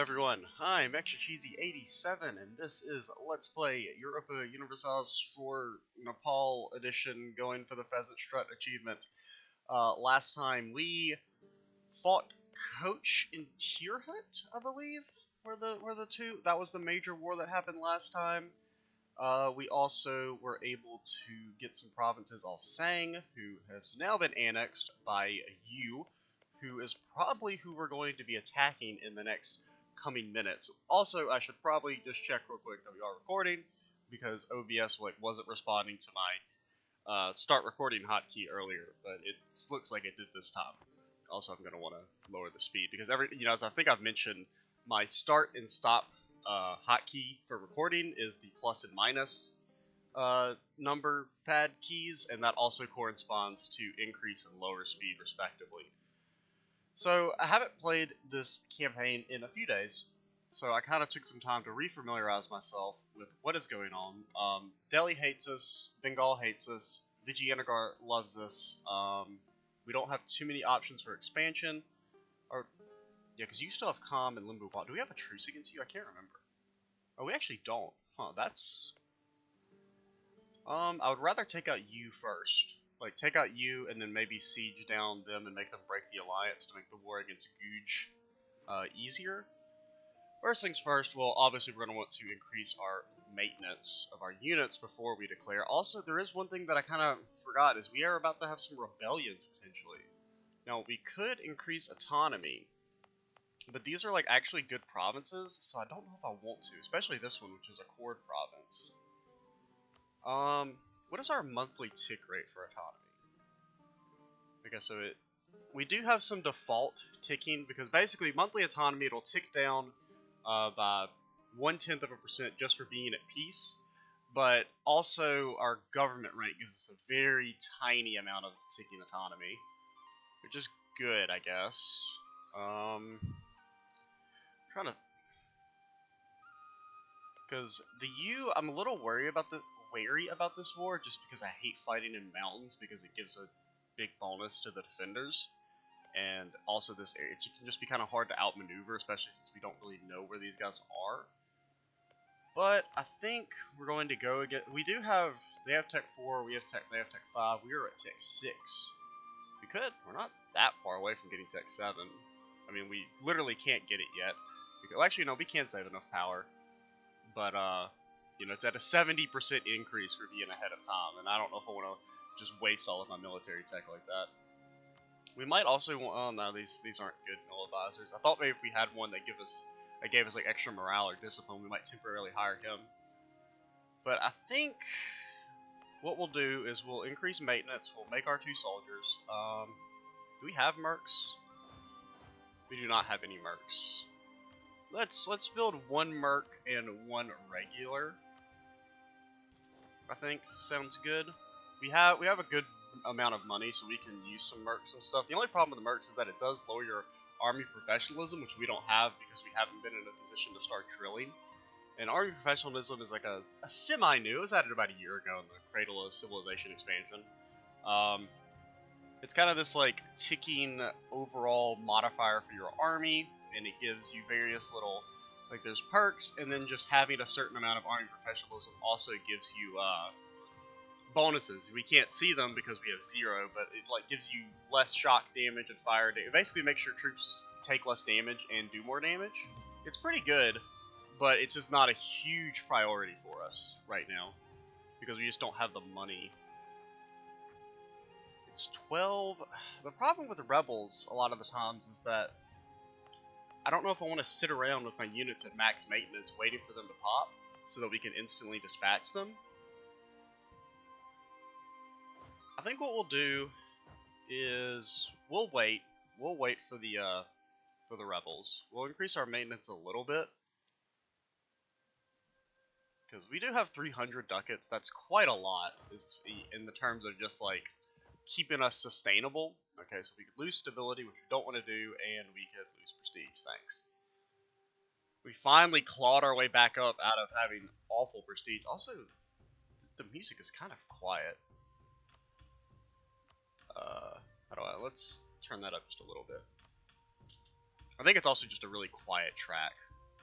everyone, I'm Extra Cheesy 87 and this is Let's Play Europa Universalis for Nepal edition, going for the Pheasant Strut Achievement. Last time we fought Coach and Tierhut, I believe, were the two. That was the major war that happened last time. We also were able to get some provinces off Sang, who has now been annexed by you, who is probably who we're going to be attacking in the next coming minutes. Also, I should probably just check real quick that we are recording, because OBS wasn't responding to my start recording hotkey earlier, but it looks like it did this time. Also, I'm going to want to lower the speed, because as I think I've mentioned, my start and stop hotkey for recording is the plus and minus number pad keys, and that also corresponds to increase and lower speed respectively. So I haven't played this campaign in a few days, so I kind of took some time to refamiliarize myself with what is going on. Delhi hates us, Bengal hates us, Vijayanagar loves us. We don't have too many options for expansion. Yeah, because you still have Kham and Limbuwan. Do we have a truce against you? I can't remember. Oh, we actually don't. Huh, that's... I would rather take out you first. Like, take out you and then maybe siege down them and make them break the alliance to make the war against Guge easier. First things first, well, obviously we're going to want to increase our maintenance of our units before we declare. Also, there is one thing that I kind of forgot, is we are about to have some rebellions, potentially. Now, we could increase autonomy, but these are, like, actually good provinces, so I don't know if I want to, especially this one, which is a Cord province. What is our monthly tick rate for autonomy? Okay, so we do have some default ticking, because basically monthly autonomy, it'll tick down by 0.1% just for being at peace, but also our government rank gives us a very tiny amount of ticking autonomy, which is good, I guess. Trying to, because I'm a little wary about this war, just because I hate fighting in mountains, because it gives a big bonus to the defenders, and also this area, it can just be kind of hard to outmaneuver, especially since we don't really know where these guys are. But I think we're going to go again. They have Tech 4, they have Tech 5, we are at Tech 6. We're not that far away from getting Tech 7. I mean, we literally can't get it yet. Actually, no, we can save enough power, but it's at a 70% increase for being ahead of time, and I don't know if I want to just waste all of my military tech like that. We might also want... Oh no, these aren't good mill advisors. I thought maybe if we had one that gave us like extra morale or discipline, we might temporarily hire him. But I think what we'll do is we'll increase maintenance. We'll make our 2 soldiers. Do we have mercs? We do not have any mercs. Let's build 1 merc and 1 regular. I think sounds good. We have a good amount of money, so we can use some mercs and stuff. The only problem with the mercs is that it does lower your army professionalism, which we don't have because we haven't been in a position to start drilling. And army professionalism is like a semi-new. It was added about a year ago in the Cradle of Civilization expansion. It's kind of this like ticking overall modifier for your army, and it gives you various little, like, there's perks, and then just having a certain amount of army professionalism also gives you bonuses. We can't see them because we have 0, but it like gives you less shock damage and fire damage. It basically makes your troops take less damage and do more damage. It's pretty good, but it's just not a huge priority for us right now because we just don't have the money. It's 12. The problem with the rebels a lot of the times is that I don't know if I want to sit around with my units at max maintenance waiting for them to pop so that we can instantly dispatch them. I think what we'll do is we'll wait for the rebels. We'll increase our maintenance a little bit, because we do have 300 ducats. That's quite a lot in the terms of just like keeping us sustainable. Okay, so we could lose stability, which we don't want to do, and we could lose prestige. Thanks. We finally clawed our way back up out of having awful prestige. Also, the music is kind of quiet. Let's turn that up just a little bit. I think it's also just a really quiet track.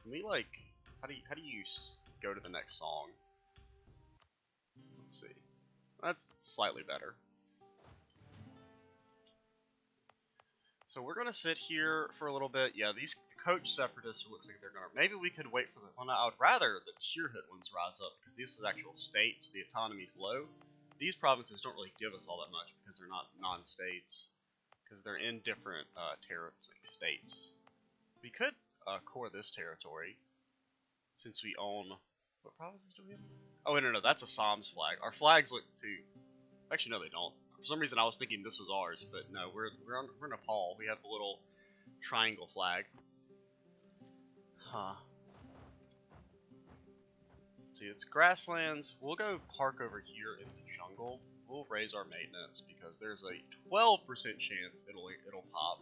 Can we like, how do you go to the next song? Let's see. That's slightly better. So we're gonna sit here for a little bit. Yeah, these coach separatists looks like they're gonna. Maybe we could wait for the. Well, no, I would rather the tier hit ones rise up because this is actual state, so the autonomy's low. These provinces don't really give us all that much because they're not non-states, because they're in different states. We could core this territory since we own. What provinces do we have? Oh no, that's Assam's flag. Our flags look too. Actually, no, they don't. For some reason, I was thinking this was ours, but no, we're Nepal. We have the little triangle flag. Huh. Let's see, it's grasslands. We'll go park over here in the jungle. We'll raise our maintenance because there's a 12% chance it'll pop.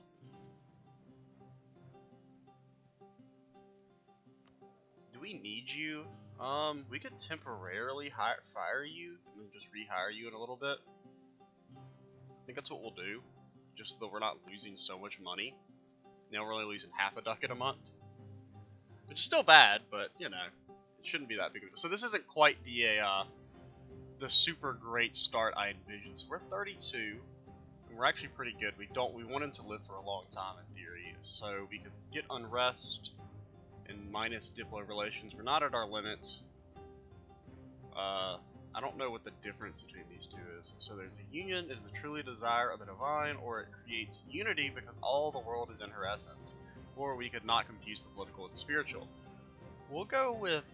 Do we need you? We could temporarily fire you and then just rehire you in a little bit. I think that's what we'll do, just so that we're not losing so much money. Now we're only losing half a ducat a month, which is still bad, but you know, it shouldn't be that big of a. So this isn't quite the super great start I envisioned. So we're 32, and we're actually pretty good. We want him to live for a long time in theory, so we could get unrest and minus diplo relations. We're not at our limit. I don't know what the difference between these two is. So there's a union is the truly desire of the divine, or it creates unity because all the world is in her essence. Or we could not confuse the political and the spiritual. We'll go with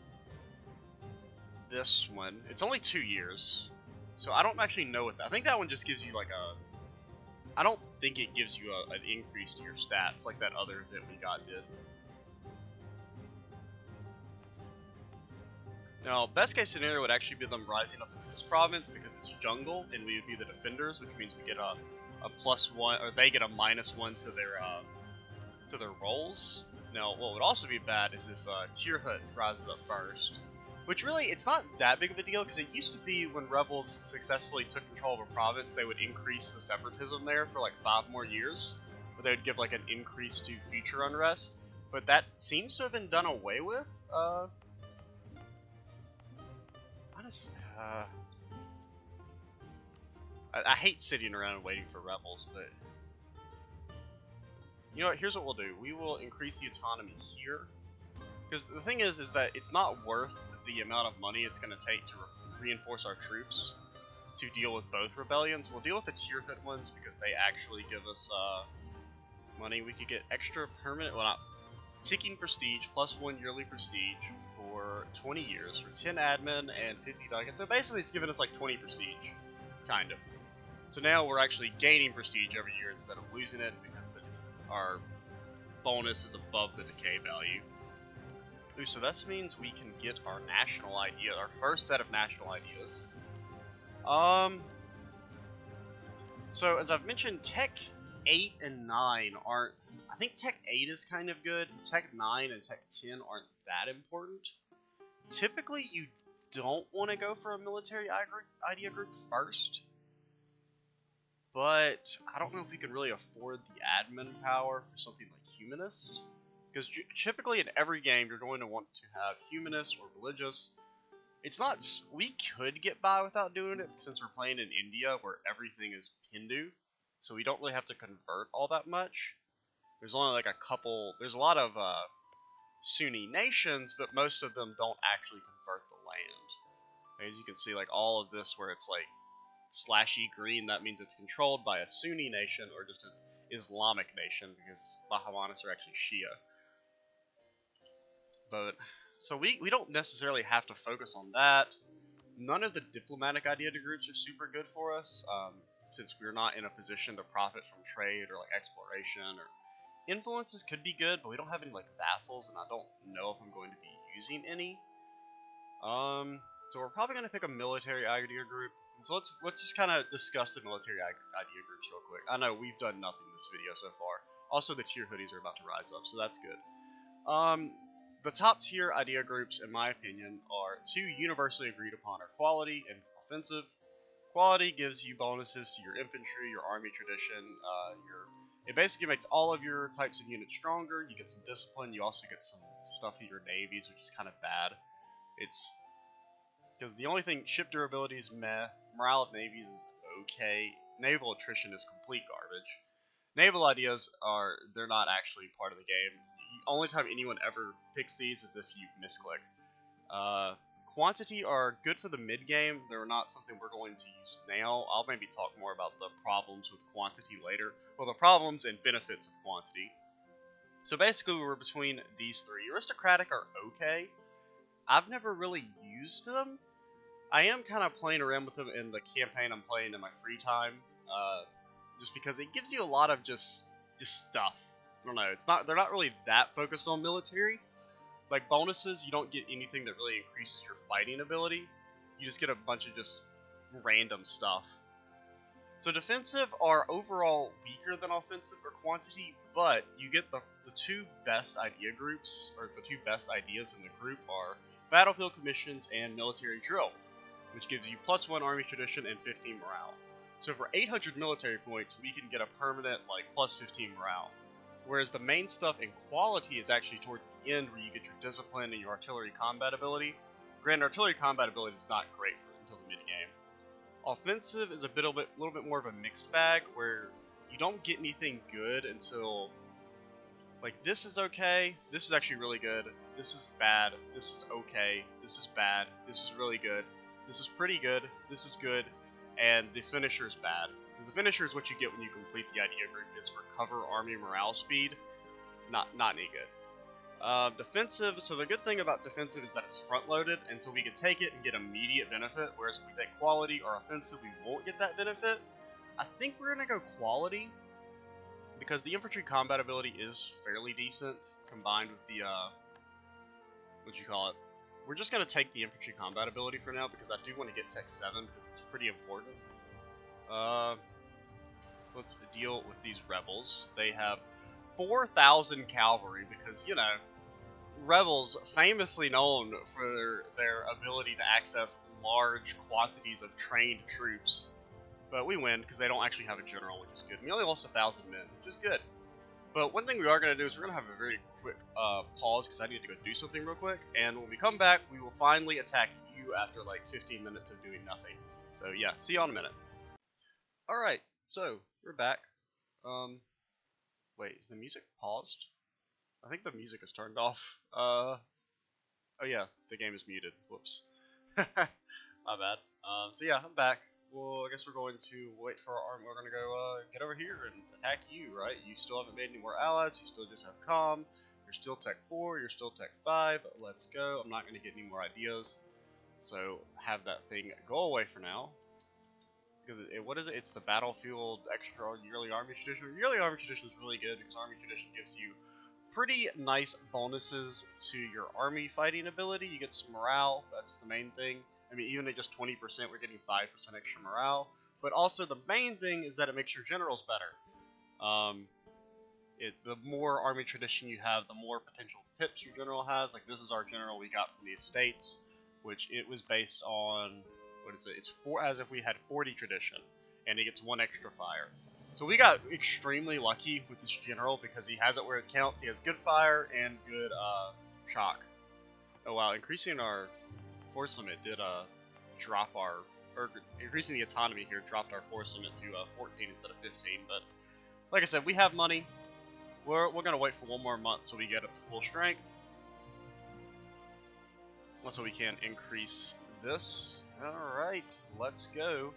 this one. It's only 2 years, so I don't actually know what that. I think that one just gives you like a. I don't think it gives you an increase to your stats like that other that we got did. Now, best case scenario would actually be them rising up in this province because it's jungle, and we would be the defenders, which means we get a +1, or they get a -1 to their rolls. Now, what would also be bad is if Tier Hut rises up first, which really it's not that big of a deal because it used to be when rebels successfully took control of a province, they would increase the separatism there for like 5 more years, where they would give like an increase to future unrest. But that seems to have been done away with. I hate sitting around and waiting for rebels, but you know what, here's what we'll do. We will increase the autonomy here, because the thing is that it's not worth the amount of money it's going to take to reinforce our troops to deal with both rebellions. We'll deal with the tier hit ones because they actually give us money. We could get extra permanent, well, not ticking prestige, +1 yearly prestige for 20 years for 10 admin and 50 ducats. So basically it's giving us like 20 prestige, kind of. So now we're actually gaining prestige every year instead of losing it because our bonus is above the decay value. Ooh, so this means we can get our national idea, our first set of national ideas. So as I've mentioned, Tech 8 and 9 aren't. I think Tech 8 is kind of good. Tech 9 and Tech 10 aren't that important. Typically, you don't want to go for a military idea group first. But I don't know if we can really afford the admin power for something like humanist. Because typically in every game, you're going to want to have humanist or religious. It's not. We could get by without doing it since we're playing in India where everything is Hindu. So we don't really have to convert all that much. There's only like a couple. There's a lot of Sunni nations, but most of them don't actually convert the land. As you can see, like all of this where it's like slashy green, that means it's controlled by a Sunni nation or just an Islamic nation because Bahamanis are actually Shia. But so we don't necessarily have to focus on that. None of the diplomatic idea groups are super good for us, since we're not in a position to profit from trade or like exploration or influences could be good, but we don't have any like vassals, and I don't know if I'm going to be using any. So we're probably going to pick a military idea group. So let's just kind of discuss the military idea groups real quick. I know we've done nothing this video so far. Also, the tier hoodies are about to rise up, so that's good. The top tier idea groups, in my opinion, are 2 universally agreed upon are quality and offensive. Quality gives you bonuses to your infantry, your army tradition, your It basically makes all of your types of units stronger. You get some discipline. You also get some stuff in your navies, which is kind of bad. It's because the only thing, ship durability is meh. Morale of navies is okay. Naval attrition is complete garbage. Naval ideas they're not actually part of the game. The only time anyone ever picks these is if you misclick. Quantity are good for the mid game. They're not something we're going to use now. I'll maybe talk more about the problems with quantity later. Well, the problems and benefits of quantity. So basically we're between these three. Aristocratic are okay. I've never really used them. I am kind of playing around with them in the campaign I'm playing in my free time. Just because it gives you a lot of just stuff. I don't know. They're not really that focused on military. Like bonuses, you don't get anything that really increases your fighting ability. You just get a bunch of just random stuff. So defensive are overall weaker than offensive or quantity, but you get the two best idea groups, or the two best ideas in the group are battlefield commissions and military drill, which gives you +1 army tradition and 15 morale. So for 800 military points, we can get a permanent like +15 morale. Whereas the main stuff in quality is actually towards the end, where you get your discipline and your artillery combat ability. Granted, artillery combat ability is not great until the mid game. Offensive is a little bit more of a mixed bag, where you don't get anything good until like this is okay, this is actually really good, this is bad, this is okay, this is bad, this is really good, this is pretty good, this is good, and the finisher is bad. The finisher is what you get when you complete the idea group. It's recover army morale speed. Not any good. Defensive, so the good thing about defensive is that it's front loaded, and so we can take it and get immediate benefit, whereas if we take quality or offensive, we won't get that benefit. I think we're going to go quality, because the infantry combat ability is fairly decent, combined with the, We're just going to take the infantry combat ability for now, because I do want to get Tech 7, because it's pretty important. So let's deal with these rebels. They have 4,000 cavalry because, you know, rebels famously known for their ability to access large quantities of trained troops. But we win because they don't actually have a general, which is good. We only lost 1,000 men, which is good. But one thing we are going to do is we're going to have a very quick pause because I need to go do something real quick. And when we come back, we will finally attack you after like 15 minutes of doing nothing. So yeah, see you in a minute. Alright, so we're back. Wait, is the music paused? I think the music is turned off. Oh yeah, the game is muted. Whoops. My bad. So yeah, I'm back. Well, I guess we're going to wait for our army. We're going to go get over here and attack you, right? You still haven't made any more allies. You still just have comm. You're still Tech 4. You're still Tech 5. Let's go. I'm not going to get any more ideas. So have that thing go away for now. Because what is it? It's the Battlefield Extra Yearly Army Tradition. Yearly Army Tradition is really good because Army Tradition gives you pretty nice bonuses to your army fighting ability. You get some morale. That's the main thing. I mean, even at just 20%, we're getting 5% extra morale. But also, the main thing is that it makes your generals better. The more army tradition you have, the more potential pips your general has. Like, this is our general we got from the estates, which it was based on, what is it? It's as if we had 40 tradition, and he gets 1 extra fire. So we got extremely lucky with this general because he has it where it counts. He has good fire and good shock. Oh wow, increasing our force limit did drop our, or increasing the autonomy here dropped our force limit to 14 instead of 15. But like I said, we have money. We're gonna wait for 1 more month so we get up to full strength. Also, we can increase this. All right, let's go.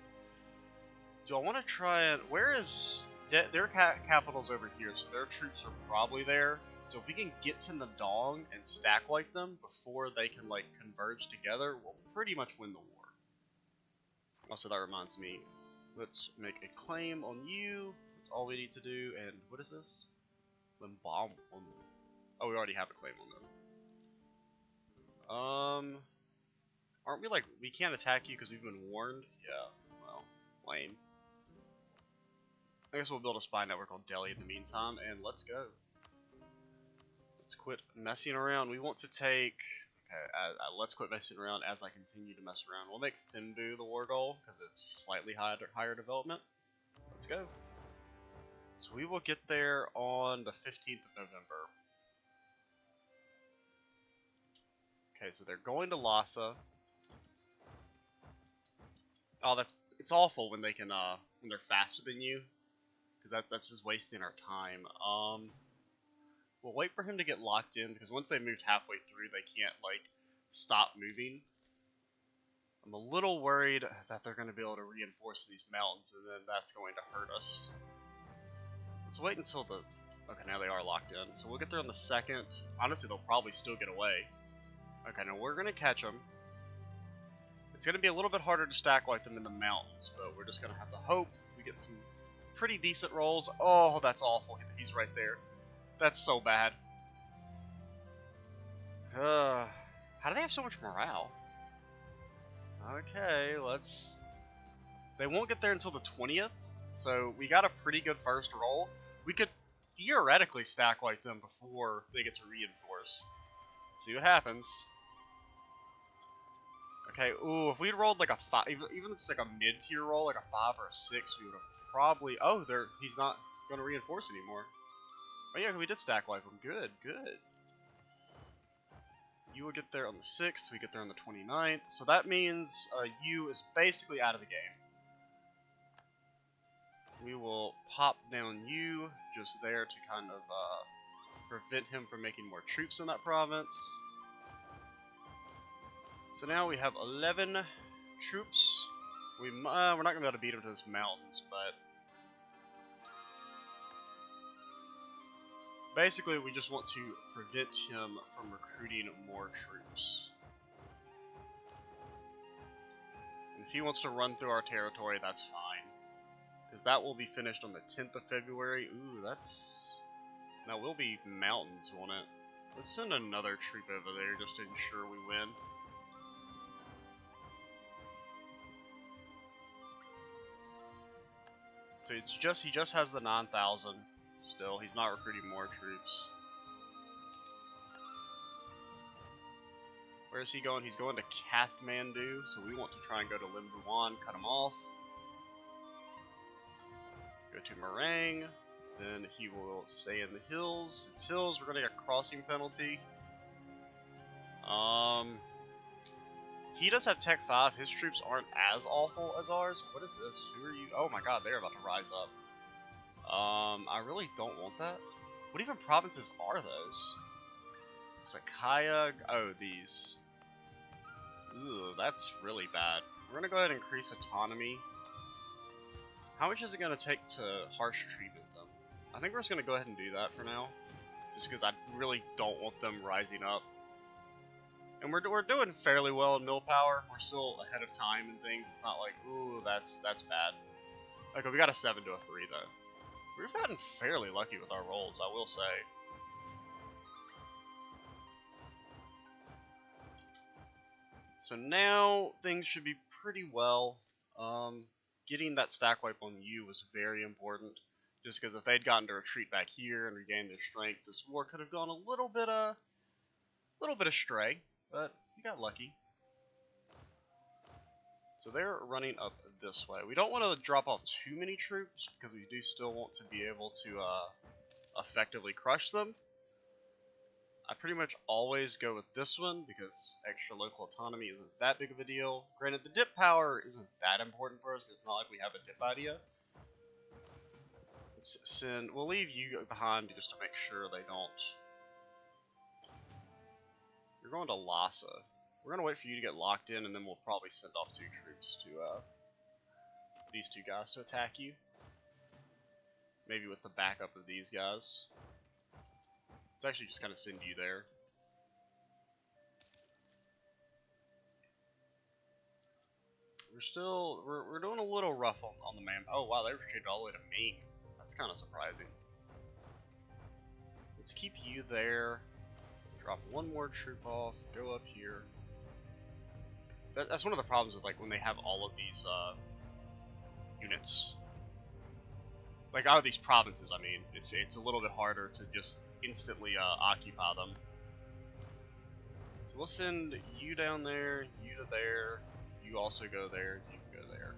Do I want to try and where is their capital's over here, so their troops are probably there. So if we can get to Nadong and stack wipe them before they can like converge together, we'll pretty much win the war. Also, that reminds me, let's make a claim on you. That's all we need to do. And what is this? Limbuwan. Oh, we already have a claim on them. Aren't we like we can't attack you because we've been warned? Yeah. Well, lame. I guess we'll build a spy network on Delhi in the meantime, and let's go. Let's quit messing around. We want to take... Okay, let's quit messing around as I continue to mess around. We'll make Thimbu the war goal, because it's slightly higher development. Let's go. So we will get there on the 15th of November. Okay, so they're going to Lhasa. Oh, it's awful when they can when they're faster than you, because that's just wasting our time. We'll wait for him to get locked in, because once they moved halfway through, they can't like stop moving. I'm a little worried that they're going to be able to reinforce these mountains, and then that's going to hurt us. Let's wait until the... Okay, now they are locked in. So we'll get there on the 2nd. Honestly, they'll probably still get away. Okay, now we're going to catch them. It's going to be a little bit harder to stack wipe them in the mountains, but we're just going to have to hope we get some pretty decent rolls. Oh, that's awful. He's right there. That's so bad. How do they have so much morale? Okay, let's... They won't get there until the 20th, so we got a pretty good first roll. We could theoretically stack wipe them before they get to reinforce. Let's see what happens. Okay, ooh, if we'd rolled like a 5, even if it's like a mid-tier roll, like a 5 or a 6, we would have probably... Oh, he's not going to reinforce anymore. Oh yeah, we did stack wipe him. Good, good. You will get there on the 6th, we get there on the 29th. So that means U is basically out of the game. We will pop down U just there to kind of prevent him from making more troops in that province. So now we have 11 troops. We're not going to be able to beat him to this mountains, but basically we just want to prevent him from recruiting more troops. And if he wants to run through our territory, that's fine, because that will be finished on the 10th of February. Ooh, that will be mountains, won't it? Let's send another troop over there just to ensure we win. So he just has the 9,000 still. He's not recruiting more troops. Where is he going? He's going to Kathmandu, so we want to try and go to Limbuwan, cut him off. Go to Marang, then he will stay in the hills. It's hills, we're going to get a crossing penalty. He does have Tech 5, his troops aren't as awful as ours. What is this? Who are you? Oh my god, they're about to rise up. I really don't want that. What even provinces are those? Sakaya, oh these. Ooh, that's really bad. We're gonna go ahead and increase autonomy. How much is it gonna take to harsh treatment them? I think we're just gonna go ahead and do that for now. Just because I really don't want them rising up. And we're doing fairly well in mill power. We're still ahead of time and things. It's not like, ooh, that's bad. Okay, we got a 7 to a 3 though. We've gotten fairly lucky with our rolls, I will say. So now things should be pretty well. Getting that stack wipe on U was very important. Just because if they'd gotten to retreat back here and regain their strength, this war could have gone a little bit astray. But we got lucky. So they're running up this way. We don't want to drop off too many troops because we do still want to be able to effectively crush them. I pretty much always go with this one because extra local autonomy isn't that big of a deal. Granted, the dip power isn't that important for us because it's not like we have a dip idea. Let's send. We'll leave you behind just to make sure they don't. You're going to Lhasa. We're going to wait for you to get locked in, and then we'll probably send off 2 troops to, these 2 guys to attack you. Maybe with the backup of these guys. Let's actually just kind of send you there. We're doing a little rough on the man. Oh wow, they retreated all the way to Ming. That's kind of surprising. Let's keep you there. Drop 1 more troop off, go up here. That's one of the problems with like when they have all of these units. Like out of these provinces, I mean, it's a little bit harder to just instantly occupy them. So we'll send you down there, you to there, you also go there, you can go there.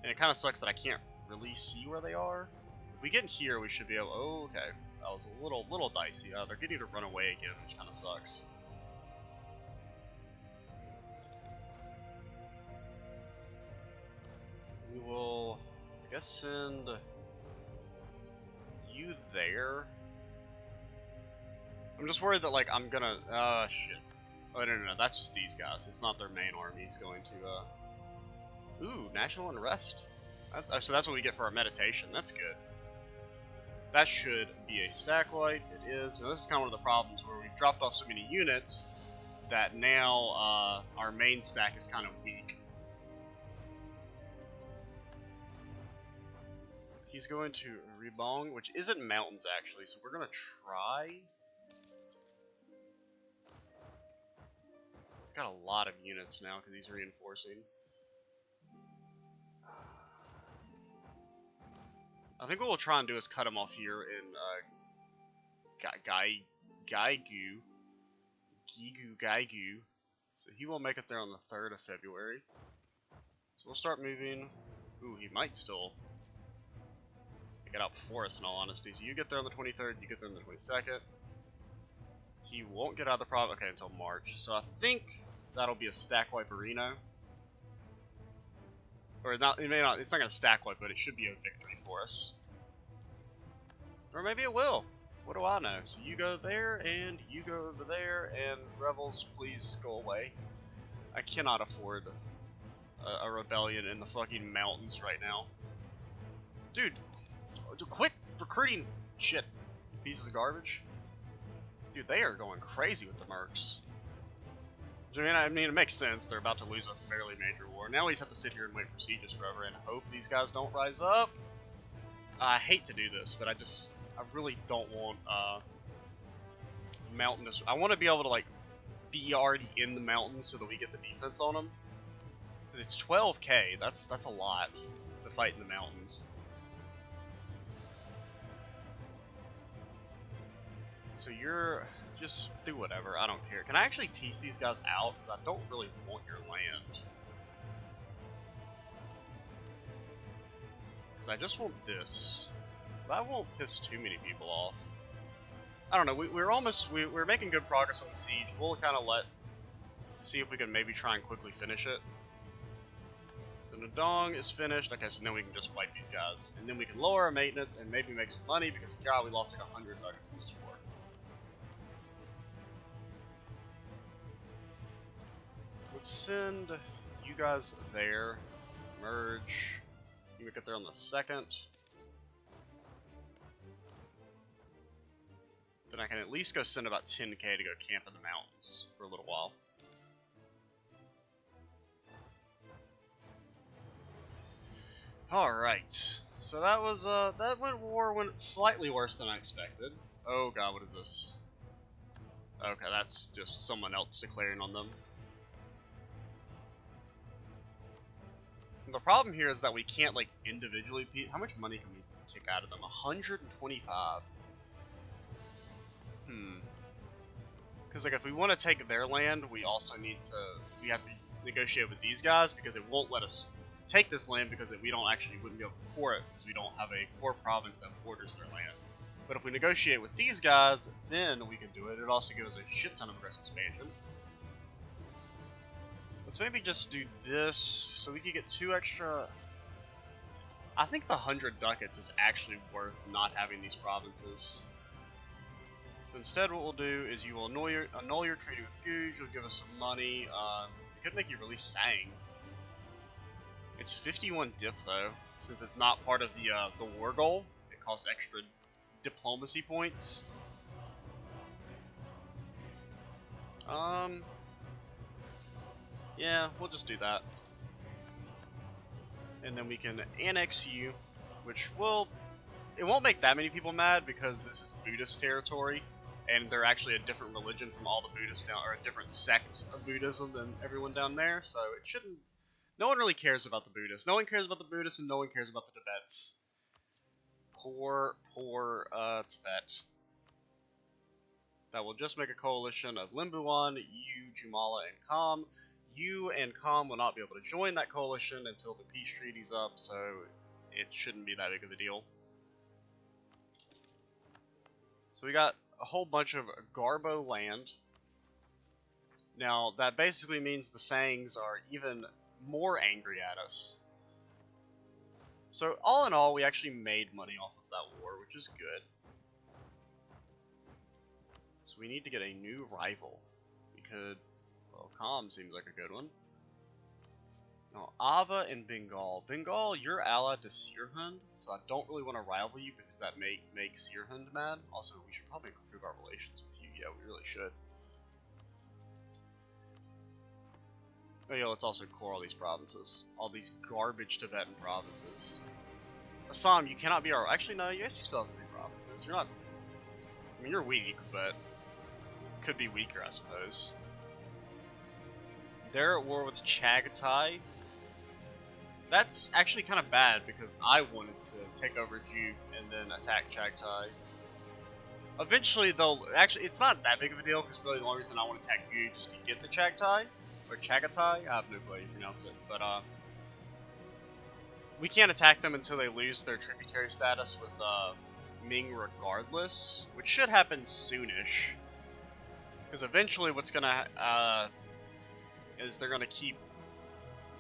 And it kind of sucks that I can't really see where they are. If we get in here, we should be able... Oh, okay. That was a little dicey. They're getting to run away again, which kind of sucks. We will, I guess, send you there. I'm just worried that, like, I'm gonna... shit. Oh, no, that's just these guys. It's not their main army. He's going to, Ooh, national unrest. So that's what we get for our meditation. That's good. That should be a stack wipe. It is. Now, this is kind of one of the problems where we've dropped off so many units that now our main stack is kind of weak. He's going to Rebong, which isn't mountains actually, so we're going to try. He's got a lot of units now because he's reinforcing. I think what we'll try and do is cut him off here in Gaigu. So he will make it there on the 3rd of February. So we'll start moving. Ooh, he might still get out before us in all honesty. So you get there on the 23rd, you get there on the 22nd. He won't get out of the province until March. So I think that'll be a stack wipe arena. Or not, it may not, it's not going to stack wipe, but it should be a victory for us. Or maybe it will. What do I know? So you go there, and you go over there, and rebels, please go away. I cannot afford a rebellion in the fucking mountains right now. Dude, quit recruiting shit, pieces of garbage. Dude, they are going crazy with the mercs. I mean, it makes sense. They're about to lose a fairly major war. Now we just have to sit here and wait for sieges forever and hope these guys don't rise up. I hate to do this, but I really don't want mountainous. I want to be able to, like, be already in the mountains so that we get the defense on them. Because it's 12k. That's a lot to fight in the mountains. So you're... just do whatever, I don't care. Can I actually piece these guys out? Because I don't really want your land. Because I just want this. That won't piss too many people off. I don't know, we're making good progress on the siege. We'll kind of see if we can maybe try and quickly finish it. So Nadong is finished. Okay, so then we can just wipe these guys. And then we can lower our maintenance and maybe make some money because, God, we lost like 100 ducats in this war. Let's send you guys there. Merge. You can get there on the 2nd. Then I can at least go send about 10k to go camp in the mountains for a little while. Alright. So that was, war went slightly worse than I expected. Oh god, what is this? Okay, that's just someone else declaring on them. The problem here is that we can't, like, individually... How much money can we kick out of them? 125. Because, like, if we want to take their land, we also need to... We have to negotiate with these guys, because it won't let us take this land, because we wouldn't be able to core it, because we don't have a core province that borders their land. But if we negotiate with these guys, then we can do it. It also gives a shit ton of aggressive expansion. Let's maybe just do this, so we could get 2 extra... I think the 100 ducats is actually worth not having these provinces. So instead what we'll do is you will annul your treaty with Guge, you'll give us some money, we could make you release Sang. It's 51 dip though, since it's not part of the war goal, it costs extra diplomacy points. Yeah, we'll just do that. And then we can annex you, which it won't make that many people mad because this is Buddhist territory, and they're actually a different religion from all the Buddhists down, or a different sect of Buddhism than everyone down there, so it shouldn't... No one really cares about the Buddhists. No one cares about the Buddhists, and no one cares about the Tibets. Poor Tibet. That will just make a coalition of Limbuwan, Yu, Jumala, and Kam. you and Com will not be able to join that coalition until the peace treaty's up, so it shouldn't be that big of a deal. So we got a whole bunch of Garbo land. Now, that basically means the Sangs are even more angry at us. So, all in all, we actually made money off of that war, which is good. So we need to get a new rival. We could... well, Com seems like a good one. Now, Ava and Bengal. Bengal, you're allied to Sirhund, so I don't really want to rival you because that may make Sirhund mad. Also, we should probably improve our relations with you. Yeah, we really should. Oh yeah, let's also core all these provinces. All these garbage Tibetan provinces. Assam, you cannot be our... actually, no, yes, you still have 3 provinces. You're not... I mean, you're weak, but... could be weaker, I suppose. They're at war with Chagatai. That's actually kind of bad, because I wanted to take over Guge and then attack Chagatai. Eventually, they'll... actually, it's not that big of a deal, because really the only reason I want to attack Guge is to get to Chagatai. Or Chagatai? I have no clue how you pronounce it. But, we can't attack them until they lose their tributary status with, Ming regardless. Which should happen soonish. Because eventually what's gonna, is they're gonna keep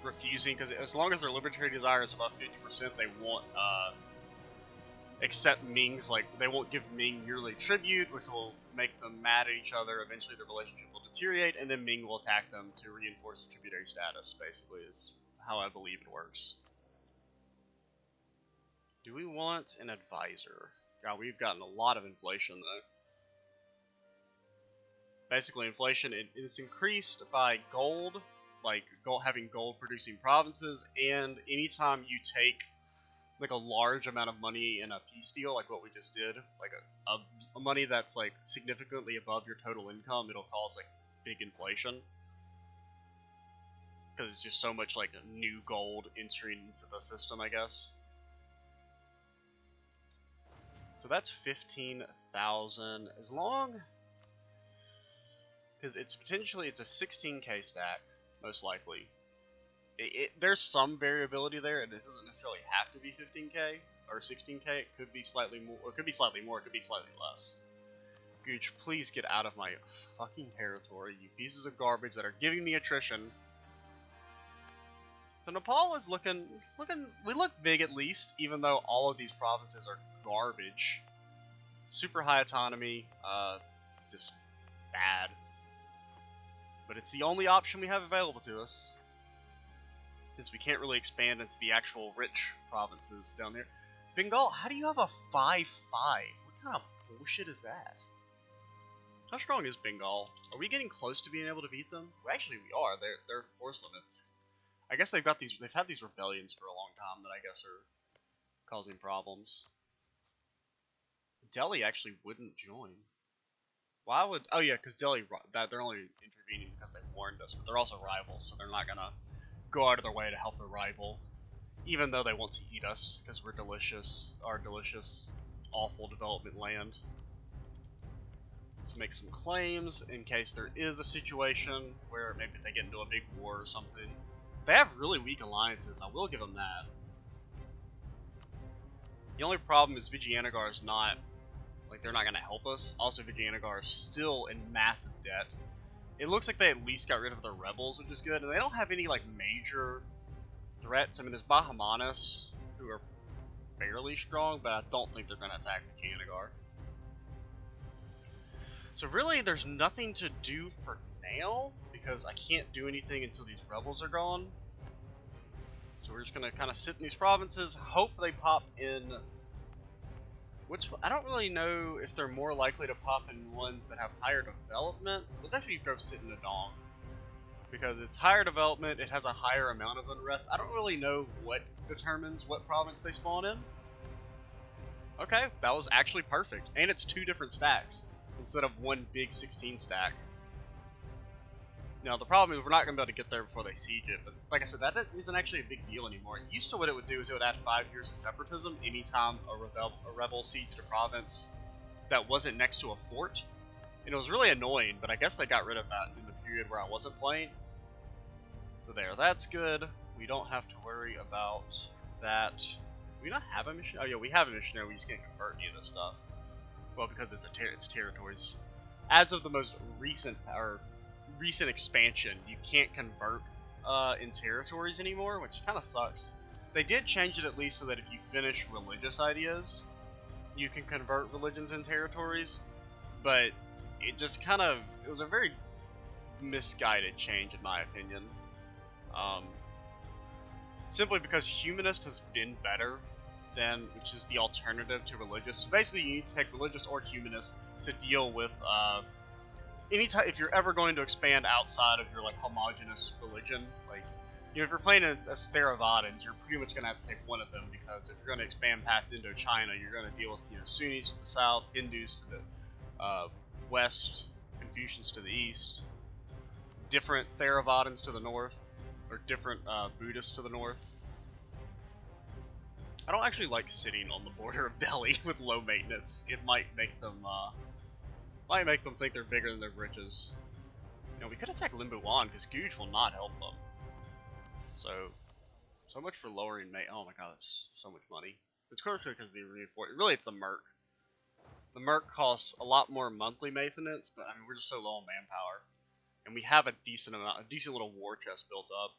refusing, because as long as their libertary desire is above 50%, they won't, accept Ming's, like, they won't give Ming yearly tribute, which will make them mad at each other. Eventually the relationship will deteriorate, and then Ming will attack them to reinforce the tributary status, basically, is how I believe it works. Do we want an advisor? God, we've gotten a lot of inflation, though. Basically, inflation is increased by gold, like having gold producing provinces, and anytime you take like a large amount of money in a peace deal, like what we just did, like a money that's like significantly above your total income, it'll cause like big inflation. Because it's just so much like new gold entering into the system, I guess. So that's 15,000, as long... because it's potentially, it's a 16k stack, most likely. There's some variability there, and it doesn't necessarily have to be 15k or 16k. It could be slightly more, or it could be slightly more, it could be slightly less. Guge, please get out of my fucking territory, you pieces of garbage that are giving me attrition. So Nepal is looking, we look big at least, even though all of these provinces are garbage. Super high autonomy, just bad. But it's the only option we have available to us, since we can't really expand into the actual rich provinces down there. Bengal, how do you have a 5-5? What kind of bullshit is that? How strong is Bengal? Are we getting close to being able to beat them? Well, actually, we are. They're force limits. I guess they've had these rebellions for a long time that I guess are causing problems. Delhi actually wouldn't join. Why would... oh yeah, because Delhi, they're only intervening because they warned us, but they're also rivals, so they're not gonna go out of their way to help a rival, even though they want to eat us, because we're delicious, our delicious, awful development land. Let's make some claims in case there is a situation where maybe they get into a big war or something. They have really weak alliances, I will give them that. The only problem is Vijayanagar is not... like, they're not going to help us. Also, Vijayanagar is still in massive debt. It looks like they at least got rid of their rebels, which is good. And they don't have any, like, major threats. I mean, there's Bahamanis, who are fairly strong, but I don't think they're going to attack Vijayanagar. So really, there's nothing to do for now, because I can't do anything until these rebels are gone. So we're just going to kind of sit in these provinces, hope they pop in... which, I don't really know if they're more likely to pop in ones that have higher development. Let's actually go sit in the Dong. Because it's higher development, it has a higher amount of unrest. I don't really know what determines what province they spawn in. Okay, that was actually perfect. And it's 2 different stacks, instead of one big 16 stack. Now, the problem is we're not going to be able to get there before they siege it, but like I said, that isn't actually a big deal anymore. It used to, what it would do is it would add 5 years of separatism anytime a rebel sieged a province that wasn't next to a fort. And it was really annoying, but I guess they got rid of that in the period where I wasn't playing. So there, that's good. We don't have to worry about that. Do we not have a mission? Oh yeah, we have a missionary. We just can't convert any of this stuff. Well, because it's territories. As of the most recent expansion, you can't convert in territories anymore, which kind of sucks. They did change it at least so that if you finish religious ideas, you can convert religions in territories, but it just it was a very misguided change in my opinion. Simply because humanist has been better than, which is the alternative to religious. So basically you need to take religious or humanist to deal with anytime if you're ever going to expand outside of your like homogenous religion. Like, you know, if you're playing as Theravadins, you're pretty much gonna have to take one of them, because if you're gonna expand past Indochina, you're gonna deal with, you know, Sunnis to the south, Hindus to the west, Confucians to the east, different Theravadins to the north, or different Buddhists to the north. I don't actually like sitting on the border of Delhi with low maintenance. It might make them think they're bigger than their britches. You know, we could attack Limbuwan, because Guge will not help them. So much for lowering oh my god, that's so much money. It's closer because the reinforce. Really, it's the Merc. The Merc costs a lot more monthly maintenance, but I mean, we're just so low on manpower, and we have a decent little war chest built up.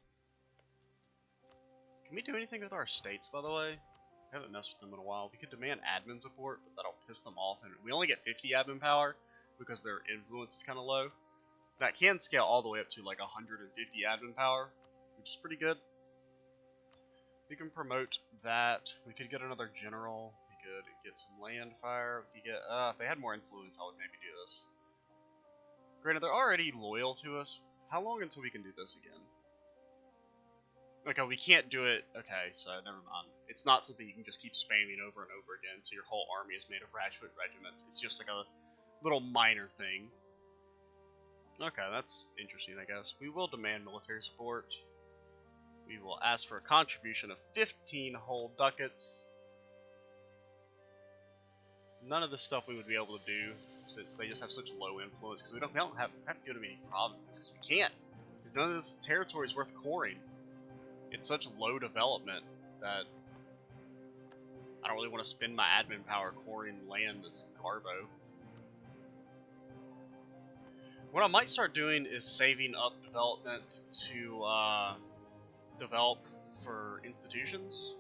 Can we do anything with our estates, by the way? I haven't messed with them in a while. We could demand admin support, but that'll piss them off, and we only get 50 admin power because their influence is kind of low. That can scale all the way up to like 150 admin power, which is pretty good. We can promote that. We could get another general. We could get some land fire. We could get, if they had more influence, I would maybe do this. Granted, they're already loyal to us. How long until we can do this again? Okay, we can't do it. Okay, so never mind. It's not something you can just keep spamming over and over again so your whole army is made of Rajput regiments. It's just like a little minor thing. Okay, that's interesting, I guess. We will demand military support. We will ask for a contribution of 15 whole ducats. None of this stuff we would be able to do since they just have such low influence, because we don't have to go to many provinces, because we can't. Because none of this territory is worth coring. It's such low development that I don't really want to spend my admin power coring land that's Garbo. What I might start doing is saving up development to develop for institutions.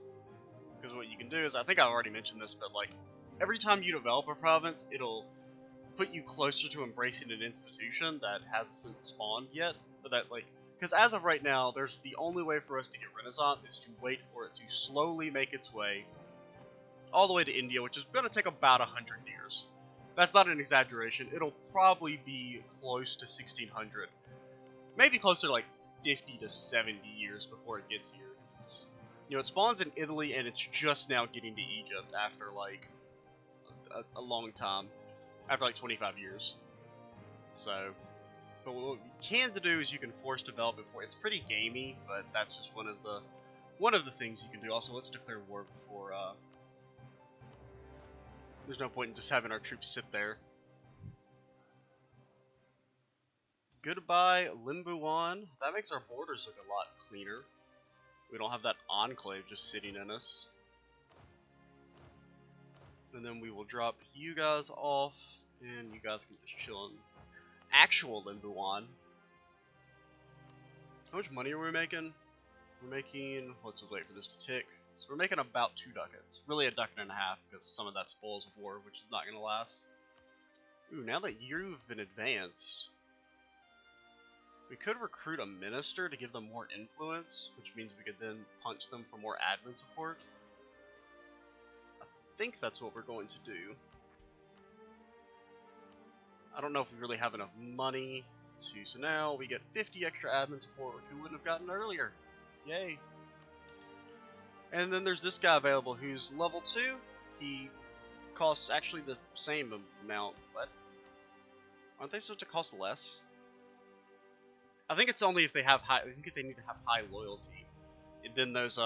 Because what you can do is, I think I already mentioned this, but like every time you develop a province, it'll put you closer to embracing an institution that hasn't spawned yet. But that, like, because as of right now, there's the only way for us to get Renaissance is to wait for it to slowly make its way all the way to India, which is going to take about 100 years. That's not an exaggeration. It'll probably be close to 1600. Maybe closer to like 50 to 70 years before it gets here. It's, you know, it spawns in Italy and it's just now getting to Egypt after like a long time. After like 25 years. So, but what you can do is you can force develop it for. It's pretty gamey, but that's just one of the things you can do. Also, let's declare war before. There's no point in just having our troops sit there. Goodbye, Limbuwan. That makes our borders look a lot cleaner. We don't have that enclave just sitting in us. And then we will drop you guys off, and you guys can just chill in actual Limbuwan. How much money are we making? We're making, let's wait for this to tick. So we're making about 2 ducats. Really a ducat and a half, because some of that spoils of war, which is not going to last. Ooh, now that you've been advanced, we could recruit a minister to give them more influence, which means we could then punch them for more admin support. I think that's what we're going to do. I don't know if we really have enough money to, so now we get 50 extra admin support, which we wouldn't have gotten earlier. Yay. And then there's this guy available who's level 2. He costs actually the same amount, but aren't they supposed to cost less? I think it's only if they have high, I think if they need to have high loyalty. And then those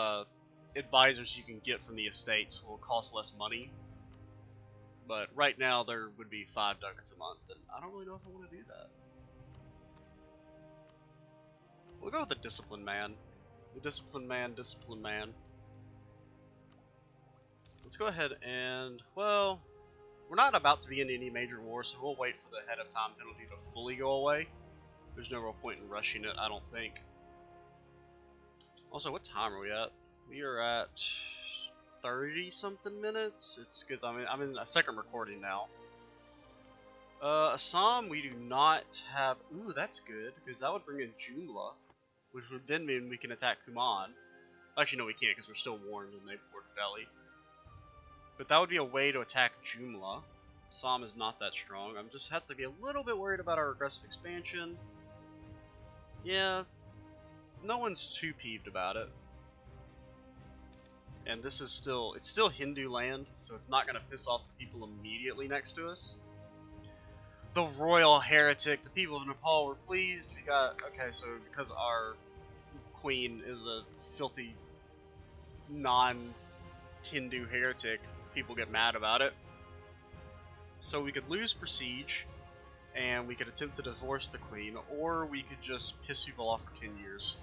advisors you can get from the estates will cost less money. But right now there would be 5 ducats a month, and I don't really know if I want to do that. We'll go with the disciplined man. The disciplined man, disciplined man. Let's go ahead and, well, we're not about to be in any major war, so we'll wait for the ahead of time penalty to fully go away. There's no real point in rushing it, I don't think. Also, what time are we at? We are at 30-something minutes. It's because I'm in a second recording now. Assam, we do not have. Ooh, that's good because that would bring in Jumla, which would then mean we can attack Kuman. Actually, no, we can't because we're still warned and they've boarded Delhi. But that would be a way to attack Jumla. Assam is not that strong. I'm just have to be a little bit worried about our aggressive expansion. Yeah, no one's too peeved about it. And this is still, it's still Hindu land, so it's not going to piss off the people immediately next to us. The royal heretic, the people of Nepal were pleased. We got, okay, so because our queen is a filthy non-Hindu heretic, people get mad about it. So we could lose Prestige, and we could attempt to divorce the queen, or we could just piss people off for 10 years.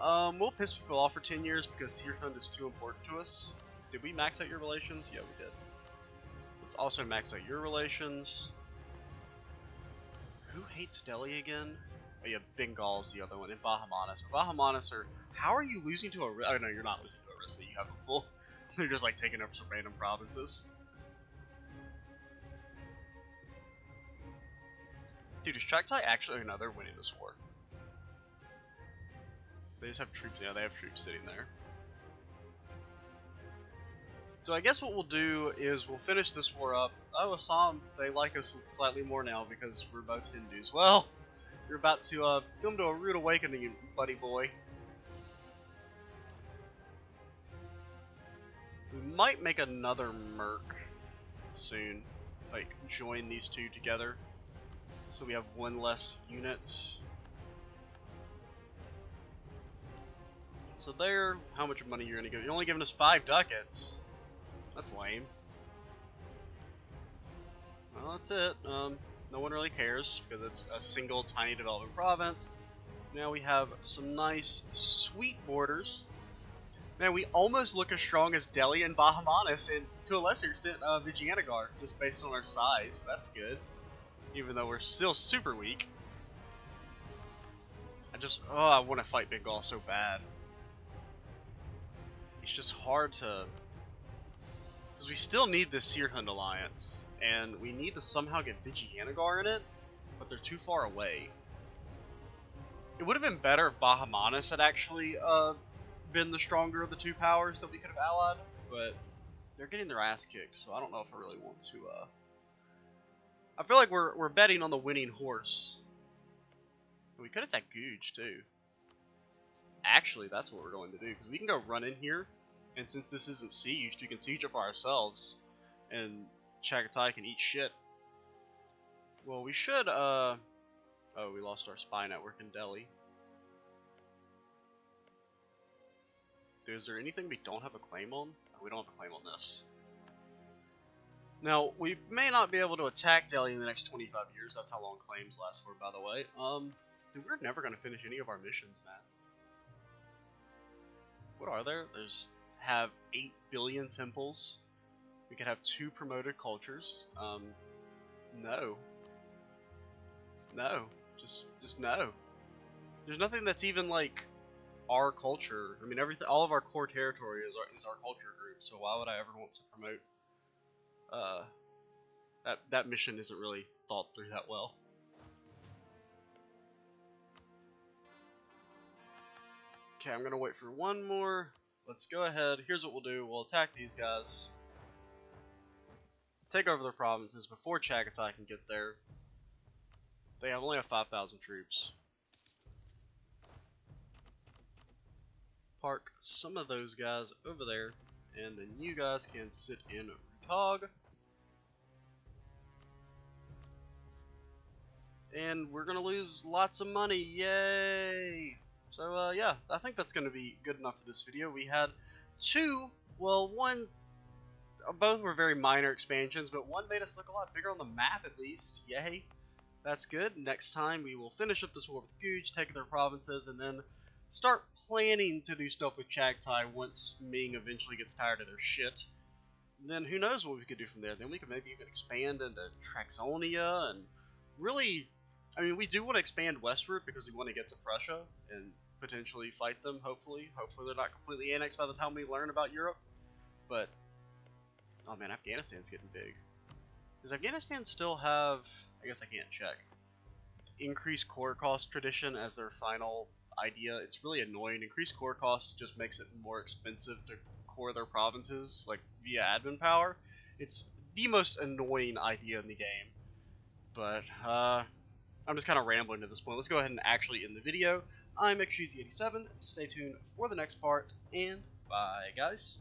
We'll piss people off for 10 years because Sirhund is too important to us. Did we max out your relations? Yeah, we did. Let's also max out your relations. Who hates Delhi again? Oh yeah, Bengal's the other one, and Bahamanas. Bahamanas are... How are you losing to a... Oh no, you're not losing to Orissa, you have them full. They're just like taking up some random provinces. Dude, is Chagatai actually... Oh no, they're winning this war. They just have troops, yeah, they have troops sitting there. So I guess what we'll do is we'll finish this war up. Oh, Assam, they like us slightly more now because we're both Hindus. Well, you're about to come to a rude awakening, buddy boy. We might make another merc soon. Like, join these two together. So we have one less unit. So there, how much money you're gonna give? You're only giving us 5 ducats. That's lame. Well, that's it. No one really cares because it's a single tiny development province. Now we have some nice, sweet borders. Man, we almost look as strong as Delhi and Bahamanas, and to a lesser extent, Vijayanagar, just based on our size. That's good, even though we're still super weak. I want to fight Bengal so bad. It's just hard to... Because we still need this Sirhund alliance, and we need to somehow get Vijayanagar in it, but they're too far away. It would have been better if Bahamanas had actually been the stronger of the two powers that we could have allied, but they're getting their ass kicked, so I don't know if I really want to... I feel like we're betting on the winning horse. We could attack Guge, too. Actually, that's what we're going to do, because we can go run in here, and since this isn't sieged, we can siege up ourselves, and Chagatai can eat shit. Well, we should, oh, we lost our spy network in Delhi. Is there anything we don't have a claim on? Oh, we don't have a claim on this. Now, we may not be able to attack Delhi in the next 25 years, that's how long claims last for, by the way. Dude, we're never going to finish any of our missions, man. What are there? There's have 8 billion temples. We could have 2 promoted cultures. No. No. Just no. There's nothing that's even like our culture. I mean, everything, all of our core territory is our culture group. So why would I ever want to promote? That mission isn't really thought through that well. Okay, I'm gonna wait for one more. Let's go ahead. Here's what we'll do. We'll attack these guys. Take over their provinces before Chagatai can get there. They only have 5,000 troops. Park some of those guys over there, and then you guys can sit in Rutog. And we're gonna lose lots of money, yay! So yeah, I think that's gonna be good enough for this video. We had both were very minor expansions, but one made us look a lot bigger on the map at least, yay! That's good. Next time we will finish up this war with Guge, take their provinces, and then start planning to do stuff with Chagtai once Ming eventually gets tired of their shit. And then who knows what we could do from there. Then we could maybe even expand into Traxonia and really, I mean, we do want to expand westward because we want to get to Prussia and potentially fight them, hopefully. Hopefully they're not completely annexed by the time we learn about Europe. But, oh man, Afghanistan's getting big. Does Afghanistan still have, I guess I can't check, increased core cost tradition as their final idea? It's really annoying. Increased core cost just makes it more expensive to core their provinces, like via admin power. It's the most annoying idea in the game. But I'm just kind of rambling at this point. Let's go ahead and actually end the video. I'm XGZ87. Stay tuned for the next part, and bye, guys.